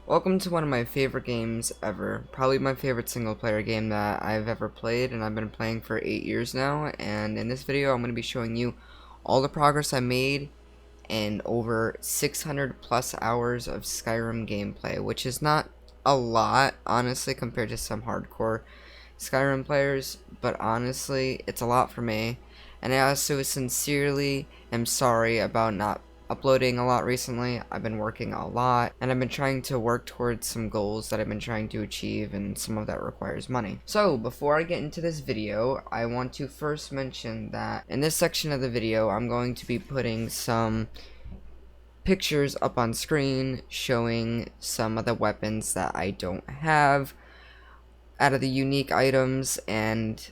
Welcome to one of my favorite games ever. Probably my favorite single player game that I've ever played, and I've been playing for 8 years now. And in this video I'm going to be showing you all the progress I made in over 600 plus hours of Skyrim gameplay, which is not a lot honestly compared to some hardcore Skyrim players, but honestly it's a lot for me. And I also sincerely am sorry about not uploading a lot recently. I've been working a lot, and I've been trying to work towards some goals that I've been trying to achieve, and some of that requires money. So before I get into this video, I want to first mention that in this section of the video I'm going to be putting some pictures up on screen showing some of the weapons that I don't have out of the unique items and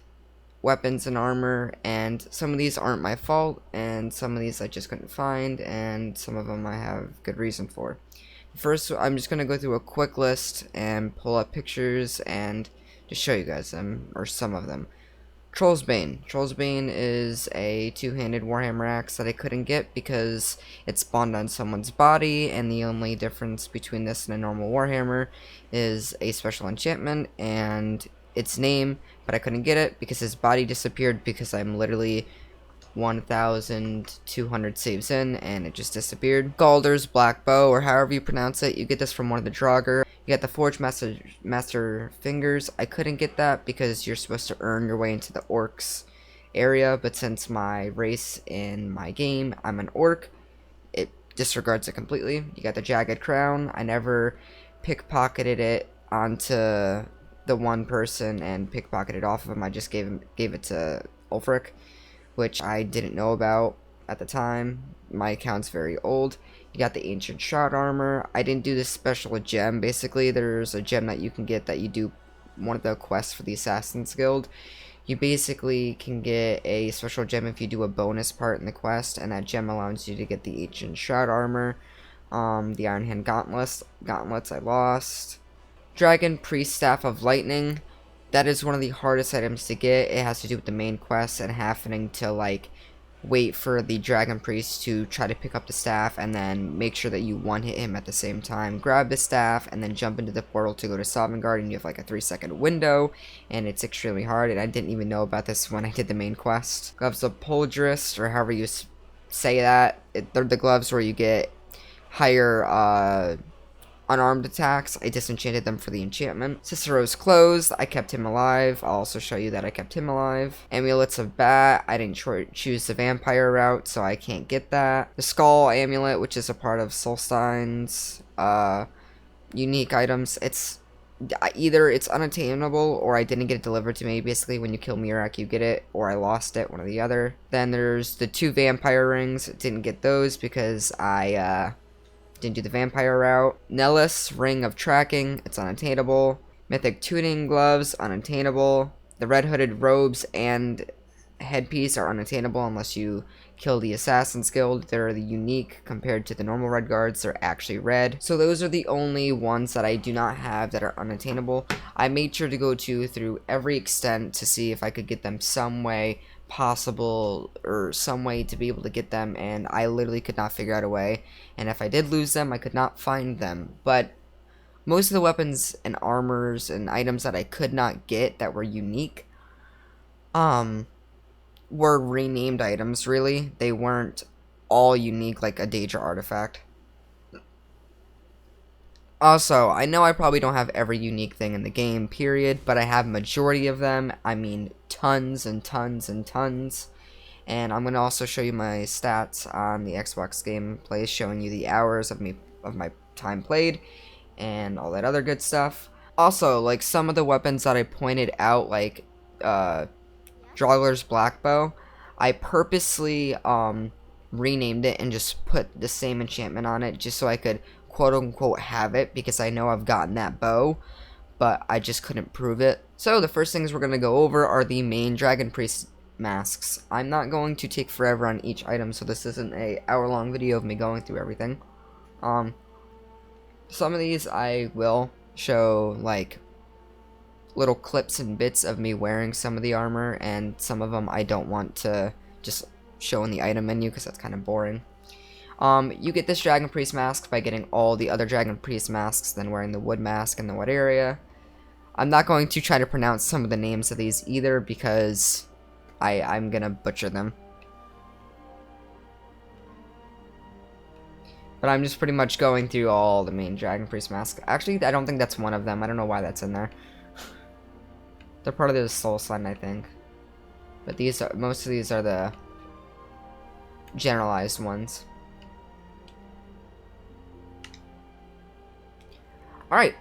weapons and armor, and some of these aren't my fault, and some of these I just couldn't find, and some of them I have good reason for. First, I'm just gonna go through a quick list and pull up pictures and just show you guys them, or some of them. Troll's Bane. Troll's Bane is a two-handed Warhammer axe that I couldn't get because it spawned on someone's body, and the only difference between this and a normal Warhammer is a special enchantment and its name, but I couldn't get it because his body disappeared because I'm literally 1,200 saves in and it just disappeared. Galder's Black Bow, or however you pronounce it, you get this from one of the Draugr. You get the Forge Master Fingers. I couldn't get that because you're supposed to earn your way into the Orcs area, but since my race in my game, I'm an Orc, it disregards it completely. You got the Jagged Crown. I never pickpocketed it onto the one person and pickpocketed off of him. I just gave it to Ulfric, which I didn't know about at the time. My account's very old. You got the Ancient Shroud Armor. I didn't do this special gem. Basically, there's a gem that you can get that you do one of the quests for the Assassin's Guild. You basically can get a special gem if you do a bonus part in the quest, and that gem allows you to get the Ancient Shroud Armor. The Iron Hand Gauntlets I lost. Dragon Priest Staff of Lightning. That is one of the hardest items to get. It has to do with the main quest and having to like wait for the Dragon Priest to try to pick up the staff and then make sure that you one-hit him at the same time. Grab the staff and then jump into the portal to go to Sovngarde, and you have like a 3-second window, and it's extremely hard, and I didn't even know about this when I did the main quest. Gloves of Poldrist, or however you say that. They're the gloves where you get higher unarmed attacks. I disenchanted them for the enchantment. Cicero's Clothes, I kept him alive. I'll also show you that I kept him alive. Amulets of Bat, I didn't choose the vampire route, so I can't get that. The Skull Amulet, which is a part of Solstein's unique items. It's either it's unattainable or I didn't get it delivered to me. Basically, when you kill Mirak, you get it, or I lost it, one or the other. Then there's the 2 vampire rings. Didn't get those because I didn't do the vampire route. Nellis Ring of Tracking, it's unattainable. Mythic Tuning Gloves, unattainable. The Red Hooded Robes and Headpiece are unattainable unless you kill the Assassin's Guild. They're the unique compared to the normal Red Guards. They're actually red. So those are the only ones that I do not have that are unattainable. I made sure to go through every extent to see if I could get them some way possible, or some way to be able to get them, and I literally could not figure out a way, and if I did lose them I could not find them. But most of the weapons and armors and items that I could not get that were unique were renamed items. Really, they weren't all unique like a Daedra artifact. Also, I know I probably don't have every unique thing in the game, period, but I have majority of them. I mean, tons and tons and tons. And I'm going to also show you my stats on the Xbox gameplay, showing you the hours of my time played and all that other good stuff. Also, like some of the weapons that I pointed out, like Drauggr's Black Bow, I purposely renamed it and just put the same enchantment on it just so I could quote-unquote have it, because I know I've gotten that bow, but I just couldn't prove it. So the first things we're going to go over are the main Dragon Priest masks. I'm not going to take forever on each item, so this isn't a hour-long video of me going through everything. Some of these I will show like little clips and bits of me wearing some of the armor, and some of them I don't want to just show in the item menu because that's kind of boring. You get this Dragon Priest mask by getting all the other Dragon Priest masks, then wearing the wood mask in the wood area. I'm not going to try to pronounce some of the names of these either because I'm gonna butcher them. But I'm just pretty much going through all the main Dragon Priest masks. Actually, I don't think that's one of them. I don't know why that's in there. They're part of the Soul Sun, I think. But these are, most of these are the generalized ones. Alright.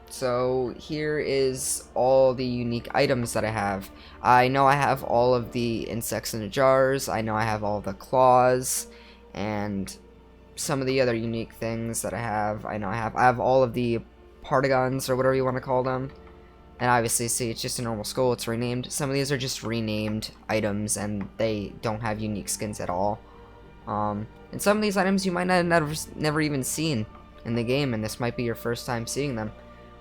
So here is all the unique items that I have. I know I have all of the insects in the jars. I know I have all the claws and some of the other unique things that I have. I have all of the paragons or whatever you want to call them. And obviously, see, it's just a normal skull. It's renamed. Some of these are just renamed items, and they don't have unique skins at all. And some of these items you might not have never even seen in the game, and this might be your first time seeing them,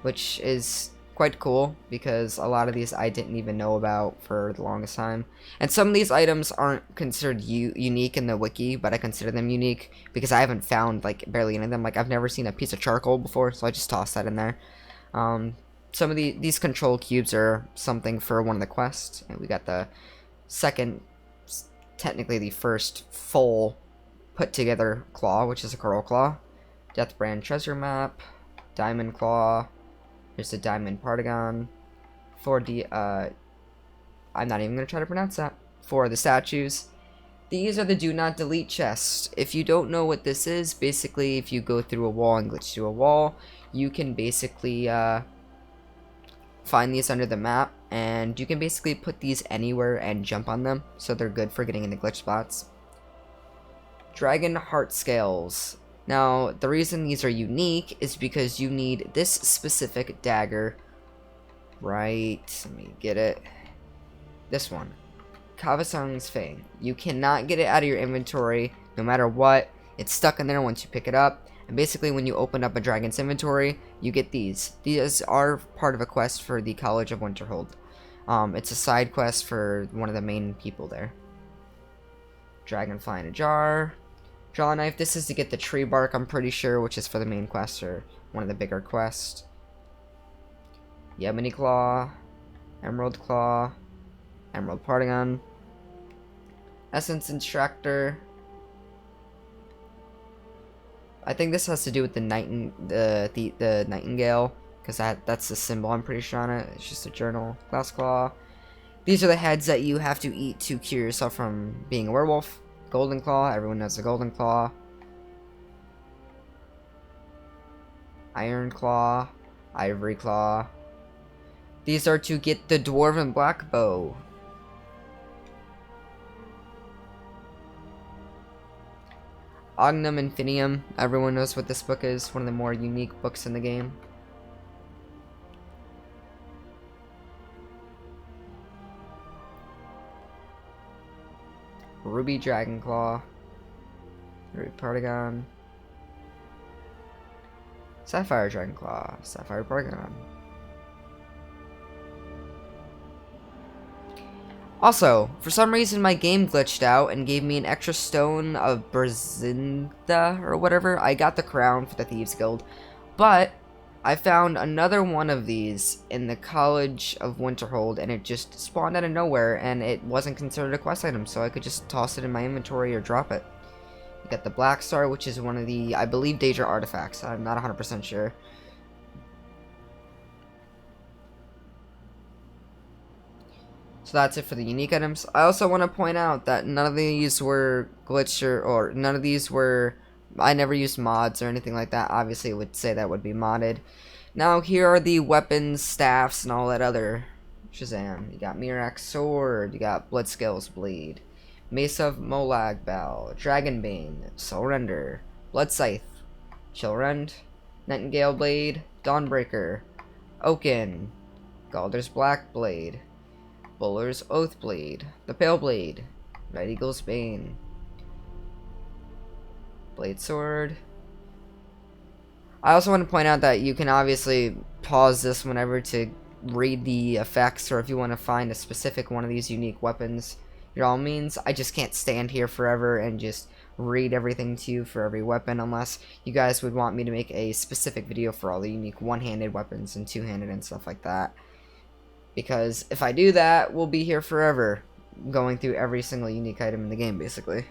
which is quite cool because a lot of these I didn't even know about for the longest time. And some of these items aren't considered unique in the wiki, but I consider them unique because I haven't found like barely any of them. Like I've never seen a piece of charcoal before, so I just tossed that in there. Some of these control cubes are something for one of the quests. And we got the second, technically the first full put together claw, which is a coral claw. Deathbrand treasure map, diamond claw. Here's the diamond partagon. I'm not even gonna try to pronounce that. For the statues. These are the do not delete chests. If you don't know what this is, basically if you go through a wall and glitch through a wall, you can basically find these under the map, and you can basically put these anywhere and jump on them, so they're good for getting into glitch spots. Dragon heart scales. Now, the reason these are unique is because you need this specific dagger. Right, let me get it. This one. Kavasang's Fang. You cannot get it out of your inventory, no matter what. It's stuck in there once you pick it up. And basically, when you open up a dragon's inventory, you get these. These are part of a quest for the College of Winterhold. It's a side quest for one of the main people there. Dragonfly in a jar. Draw knife. This is to get the tree bark, I'm pretty sure, which is for the main quest or one of the bigger quests. Yemeni claw. Emerald claw. Emerald partagon. Essence extractor. I think this has to do with the nightingale, because that's the symbol I'm pretty sure on it. It's just a journal. Glass claw. These are the heads that you have to eat to cure yourself from being a werewolf. Golden claw. Everyone knows the golden claw. Iron claw. Ivory claw. These are to get the dwarven black bow. Ognum Infinium. Everyone knows what this book is. One of the more unique books in the game. Ruby Dragonclaw. Ruby Partagon. Sapphire Dragonclaw. Sapphire Partagon. Also, for some reason my game glitched out and gave me an extra stone of Berzinda or whatever. I got the crown for the Thieves Guild, but I found another one of these in the College of Winterhold, and it just spawned out of nowhere, and it wasn't considered a quest item, so I could just toss it in my inventory or drop it. You got the Black Star, which is one of the, I believe, Daedra artifacts. I'm not 100% sure. So that's it for the unique items. I also want to point out that none of these were glitched or none of these were, I never used mods or anything like that. Obviously it would say that would be modded. Now here are the weapons, staffs, and all that other Shazam. You got Mirax Sword, you got Bloodscale's Blade, Mace of Molag Bal, Dragonbane, Soulrender, Blood Scythe, Chillrend, Nightingale Blade, Dawnbreaker, Oaken, Galder's Black Blade, Buller's Oath Blade, the Pale Blade, Red Eagle's Bane, Blade Sword. I also want to point out that you can obviously pause this whenever to read the effects, or if you want to find a specific one of these unique weapons, by all means. I just can't stand here forever and just read everything to you for every weapon, unless you guys would want me to make a specific video for all the unique one-handed weapons and two-handed and stuff like that. Because if I do that, we'll be here forever, going through every single unique item in the game, basically.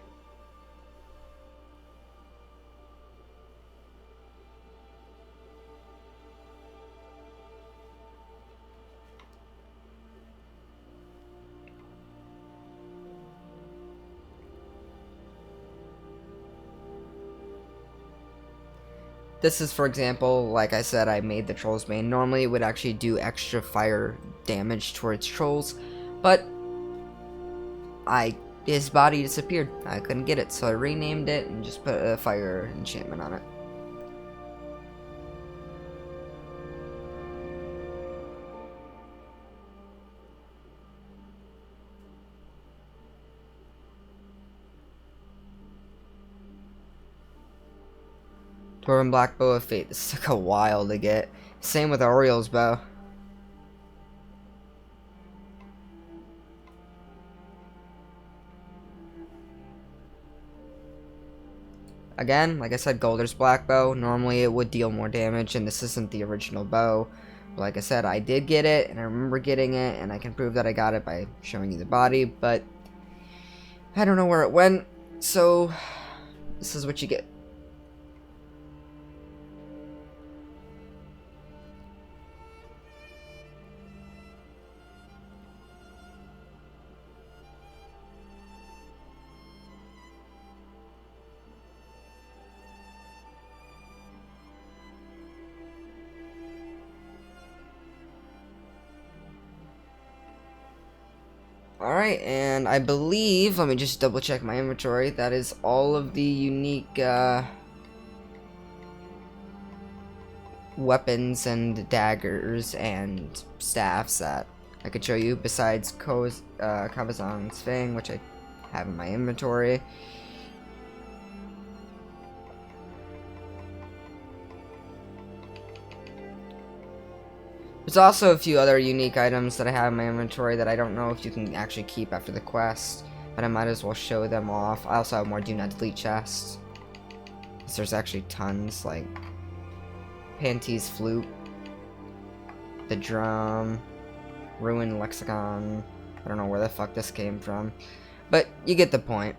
This is, for example, like I said, I made the Troll's Bane. Normally it would actually do extra fire damage towards trolls, but his body disappeared. I couldn't get it, so I renamed it and just put a fire enchantment on it. Dwarven Black Bow of Fate. This took a while to get. Same with Oriel's bow. Again, like I said, Golder's Black Bow. Normally it would deal more damage, and this isn't the original bow. But like I said, I did get it, and I remember getting it, and I can prove that I got it by showing you the body, but I don't know where it went, so this is what you get. Alright, and I believe, let me just double check my inventory, that is all of the unique weapons and daggers and staffs that I could show you, besides Cabazon's Fang, which I have in my inventory. There's also a few other unique items that I have in my inventory that I don't know if you can actually keep after the quest, but I might as well show them off. I also have more do not delete chests. There's actually tons, like Panty's Flute, the Drum, Ruined Lexicon. I don't know where the fuck this came from, but you get the point.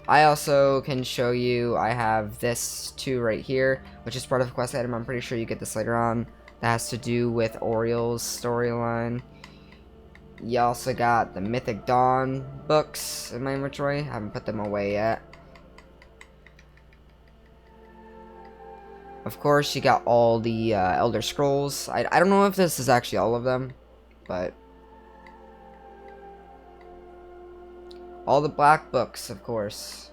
I also can show you, I have this too right here, which is part of the quest item. I'm pretty sure you get this later on. That has to do with Oriel's storyline. You also got the Mythic Dawn books in my inventory. I haven't put them away yet. Of course, you got all the Elder Scrolls. I don't know if this is actually all of them, but all the black books, of course.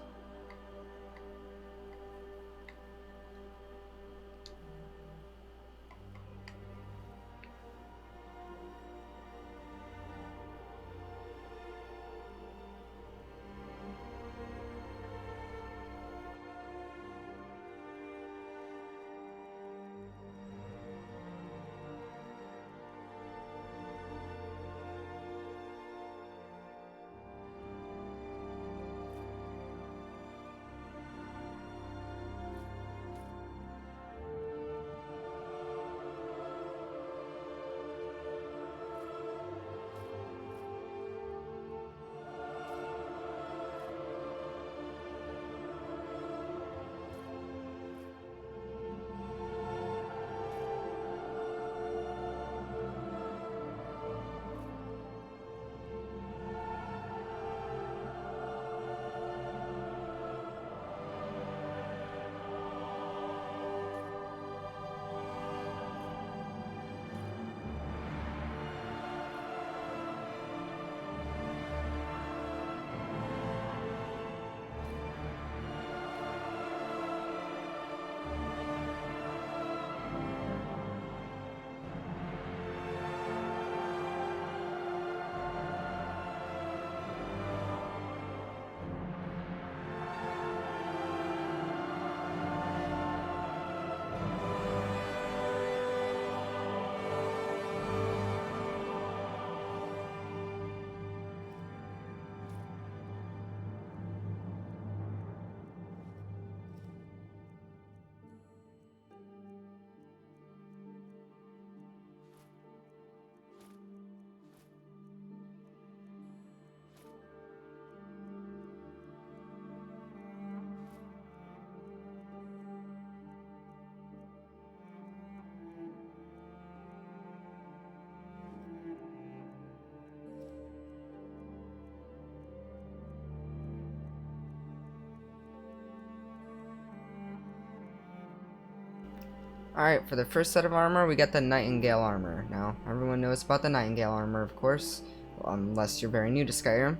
Alright, for the first set of armor, we got the Nightingale armor. Now, everyone knows about the Nightingale armor, of course, unless you're very new to Skyrim.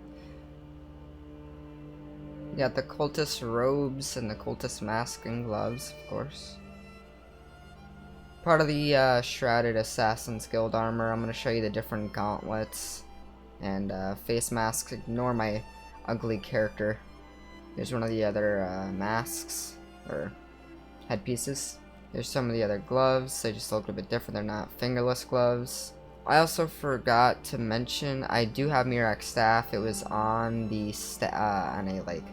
You got the Cultist robes and the Cultist mask and gloves, of course. Part of the Shrouded Assassin's Guild armor, I'm going to show you the different gauntlets and face masks. Ignore my ugly character. Here's one of the other masks, or headpieces. Here's some of the other gloves. They just look a bit different. They're not fingerless gloves. I also forgot to mention I do have Mirax staff. It was on the on a like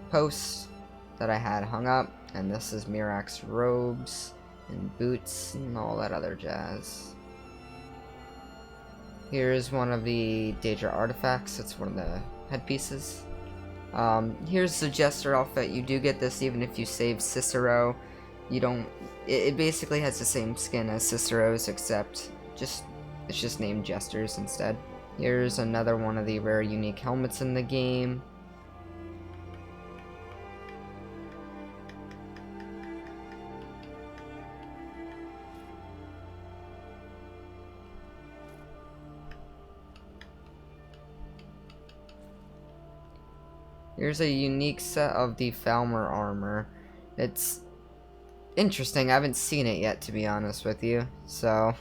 post that I had hung up, and this is Mirax robes and boots and all that other jazz. Here's one of the Daedra artifacts. It's one of the headpieces. Here's the Jester outfit. You do get this even if you save Cicero. You don't. It basically has the same skin as Cicero's, except it's just named Jesters instead. Here's another one of the rare unique helmets in the game. Here's a unique set of the Falmer armor. It's interesting. I haven't seen it yet, to be honest with you, so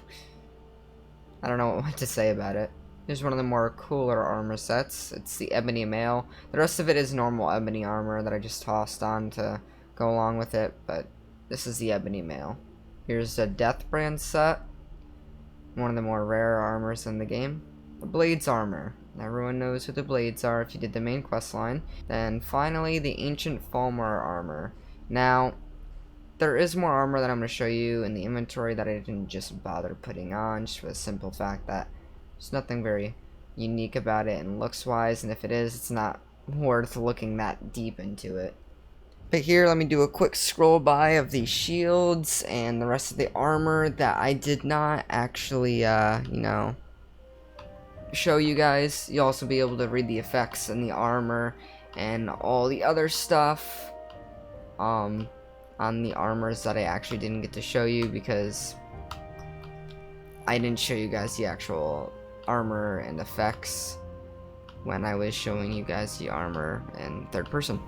I don't know what to say about it. Here's one of the more cooler armor sets. It's the Ebony Mail. The rest of it is normal Ebony armor that I just tossed on to go along with it, but this is the Ebony Mail. Here's the Death Brand set. One of the more rare armors in the game. The Blades armor. Everyone knows who the Blades are if you did the main quest line. Then finally, the Ancient Falmer armor. Now, there is more armor that I'm going to show you in the inventory that I didn't just bother putting on, just for the simple fact that there's nothing very unique about it and looks wise, and if it is, it's not worth looking that deep into it. But here, let me do a quick scroll by of the shields and the rest of the armor that I did not actually, you know, show you guys. You'll also be able to read the effects and the armor and all the other stuff on the armors that I actually didn't get to show you because I didn't show you guys the actual armor and effects when I was showing you guys the armor in third person.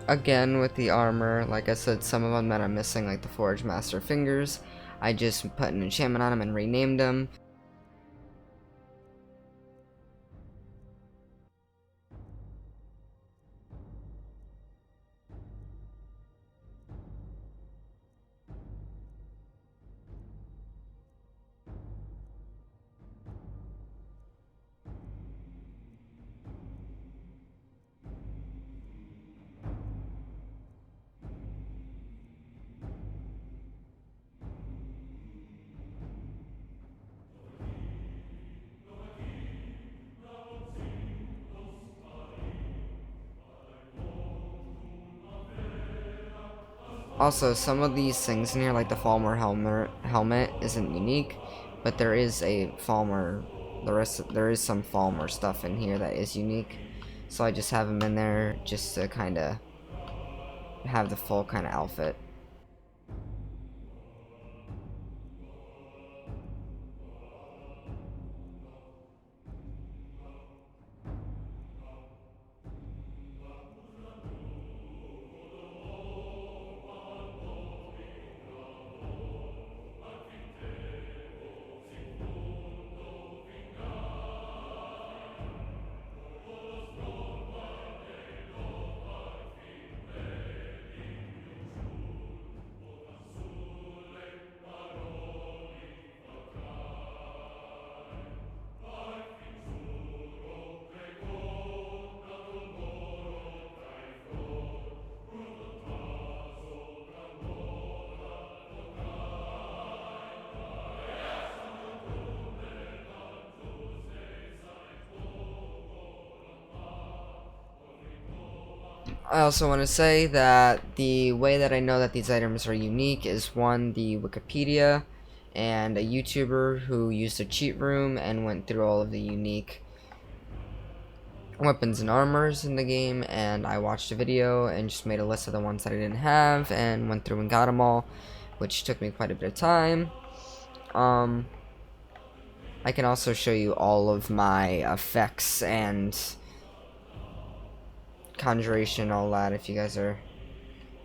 Again, with the armor, like I said, some of them that I'm missing, like the Forge Master Fingers, I just put an enchantment on them and renamed them. Also, some of these things in here, like the Falmer helmet, isn't unique, but there is a Falmer. There is some Falmer stuff in here that is unique, so I just have them in there just to kind of have the full kind of outfit. I also want to say that the way that I know that these items are unique is one, the Wikipedia, and a YouTuber who used a cheat room and went through all of the unique weapons and armors in the game, and I watched a video and just made a list of the ones that I didn't have and went through and got them all, which took me quite a bit of time. I can also show you all of my effects and conjuration, all that, if you guys are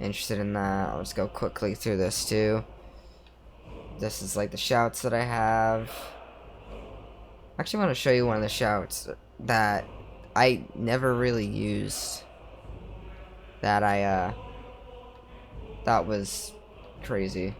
interested in that. I'll just go quickly through this too. This is like the shouts that I have. I actually want to show you one of the shouts that I never really used, that I that was crazy.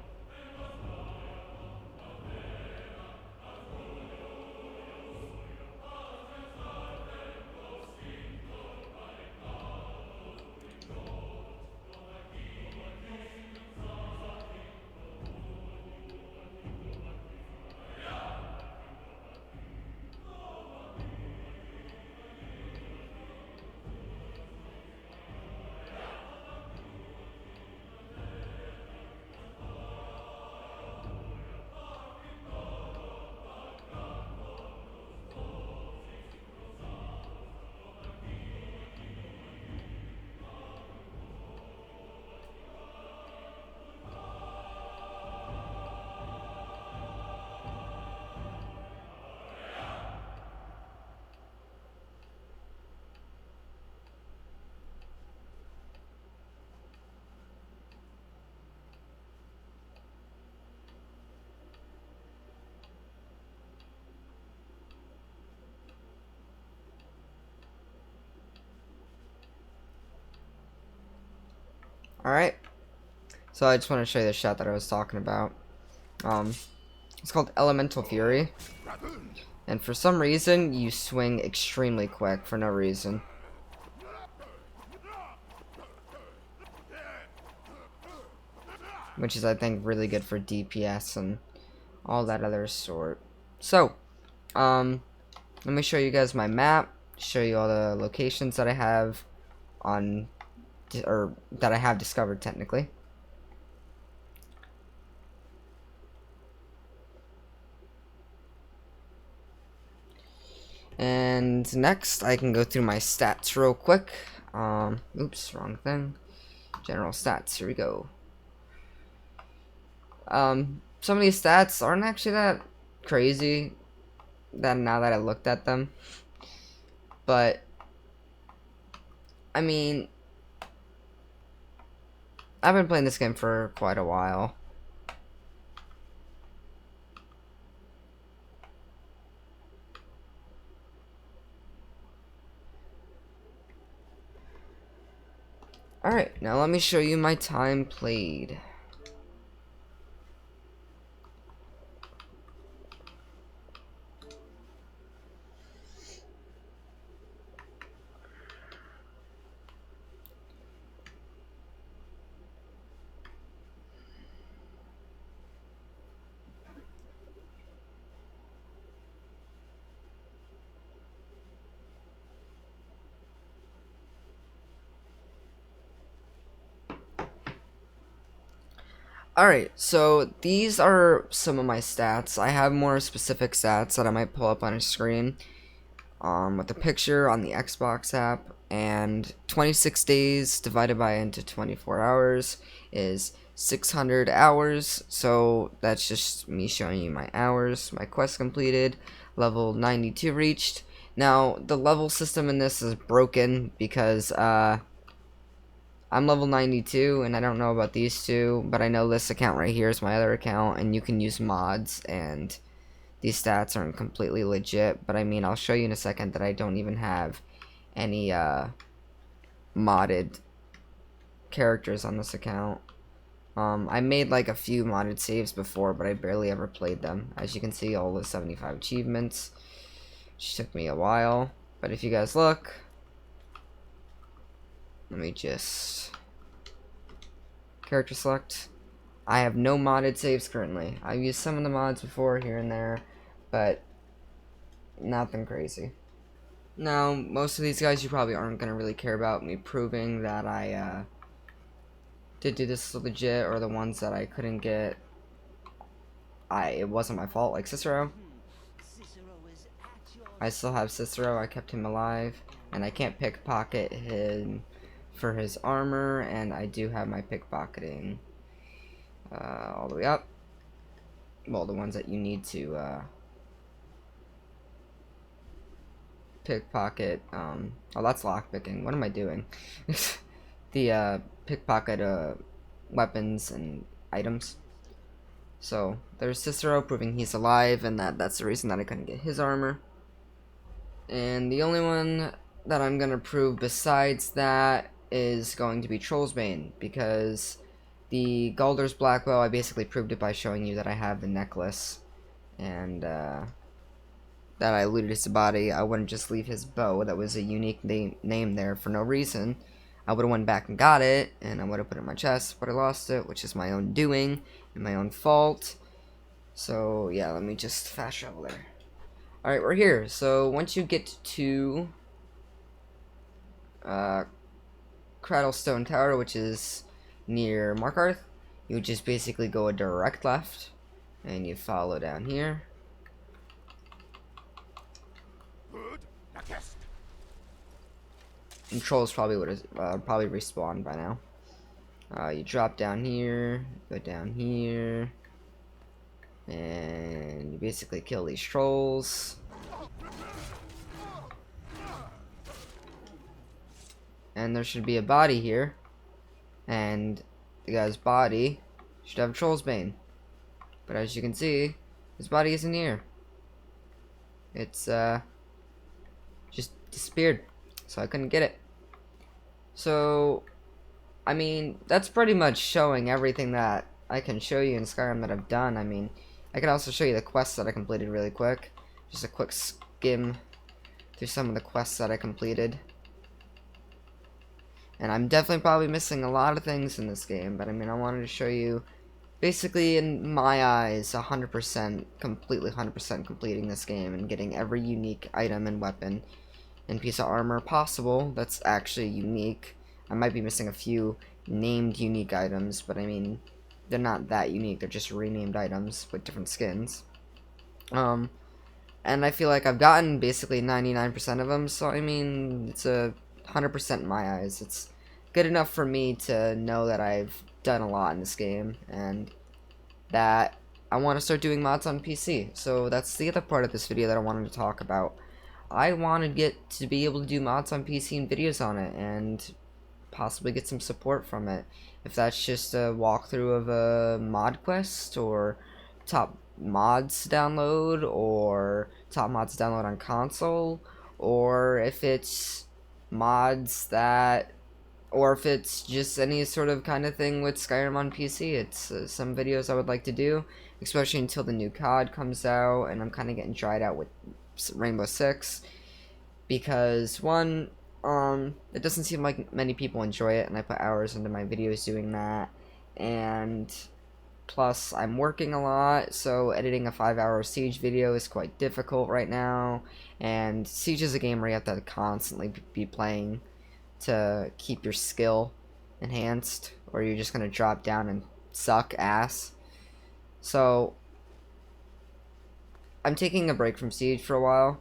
Alright, so I just want to show you the shot that I was talking about. It's called Elemental Fury, and for some reason you swing extremely quick for no reason. Which is, I think, really good for DPS and all that other sort. So, let me show you guys my map, show you all the locations that I have on, or that I have discovered technically. And next, I can go through my stats real quick. Oops, wrong thing. General stats, here we go. Some of these stats aren't actually that crazy now that I looked at them. But, I mean, I've been playing this game for quite a while. Alright, now let me show you my time played. Alright, so these are some of my stats. I have more specific stats that I might pull up on a screen with a picture on the Xbox app, and 26 days divided by into 24 hours is 600 hours, so that's just me showing you my hours. My quest completed, level 92 reached. Now, the level system in this is broken because I'm level 92, and I don't know about these two, but I know this account right here is my other account, and you can use mods, and these stats aren't completely legit. But I mean, I'll show you in a second that I don't even have any modded characters on this account. I made like a few modded saves before, but I barely ever played them. As you can see, all the 75 achievements, which took me a while. But if you guys look, let me just character select. I have no modded saves currently. I've used some of the mods before here and there, but nothing crazy. Now, most of these guys you probably aren't going to really care about me proving that I did do this legit, or the ones that I couldn't get, it wasn't my fault, like Cicero. I still have Cicero, I kept him alive, and I can't pickpocket him for his armor, and I do have my pickpocketing all the way up. Well, the ones that you need to pickpocket, oh, that's lockpicking. What am I doing? The pickpocket weapons and items. So there's Cicero proving he's alive, and that's the reason that I couldn't get his armor. And the only one that I'm gonna prove besides that is going to be Trollsbane, because the Galdur's Black Bow, I basically proved it by showing you that I have the necklace, and that I looted his body. I wouldn't just leave his bow that was a unique name there for no reason. I would have went back and got it, and I would have put it in my chest, but I lost it, which is my own doing and my own fault. So yeah, let me just fast travel there. Alright, we're here. So once you get to Cradlestone Tower, which is near Markarth, you just basically go a direct left, and you follow down here. And trolls probably would have probably respawned by now. You drop down here, go down here, and you basically kill these trolls. And there should be a body here, and the guy's body should have Trollsbane. But as you can see, his body isn't here. It's just disappeared, so I couldn't get it. So I mean, that's pretty much showing everything that I can show you in Skyrim that I've done. I mean, I can also show you the quests that I completed really quick. Just a quick skim through some of the quests that I completed. And I'm definitely probably missing a lot of things in this game, but I mean, I wanted to show you, basically in my eyes, 100%, completely 100% completing this game and getting every unique item and weapon and piece of armor possible that's actually unique. I might be missing a few named unique items, but I mean, they're not that unique, they're just renamed items with different skins. And I feel like I've gotten basically 99% of them, so I mean, it's a 100% in my eyes. It's good enough for me to know that I've done a lot in this game, and that I want to start doing mods on PC. So that's the other part of this video that I wanted to talk about. I want to get to be able to do mods on PC and videos on it, and possibly get some support from it. If that's just a walkthrough of a mod quest, or top mods download, or top mods download on console, or if it's mods that, or if it's just any sort of kind of thing with Skyrim on PC. It's some videos I would like to do, especially until the new COD comes out, and I'm kind of getting dried out with Rainbow Six, because one, it doesn't seem like many people enjoy it, and I put hours into my videos doing that, and plus I'm working a lot, so editing a 5-hour Siege video is quite difficult right now, and Siege is a game where you have to constantly be playing to keep your skill enhanced, or you're just gonna drop down and suck ass. So I'm taking a break from Siege for a while,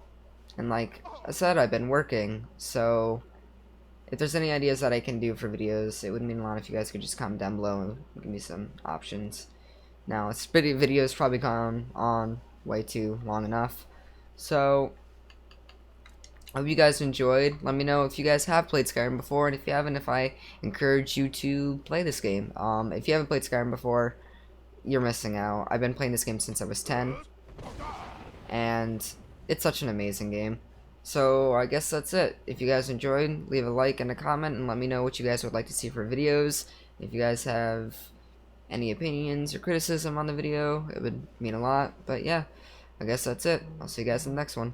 and like I said, I've been working, so if there's any ideas that I can do for videos, it would mean a lot if you guys could just comment down below and give me some options. Now, this video's probably gone on way too long enough, so I hope you guys enjoyed. Let me know if you guys have played Skyrim before, and if you haven't, if I encourage you to play this game. If you haven't played Skyrim before, you're missing out. I've been playing this game since I was 10, and it's such an amazing game. So I guess that's it. If you guys enjoyed, leave a like and a comment, and let me know what you guys would like to see for videos. If you guys have any opinions or criticism on the video, it would mean a lot. But yeah, I guess that's it. I'll see you guys in the next one.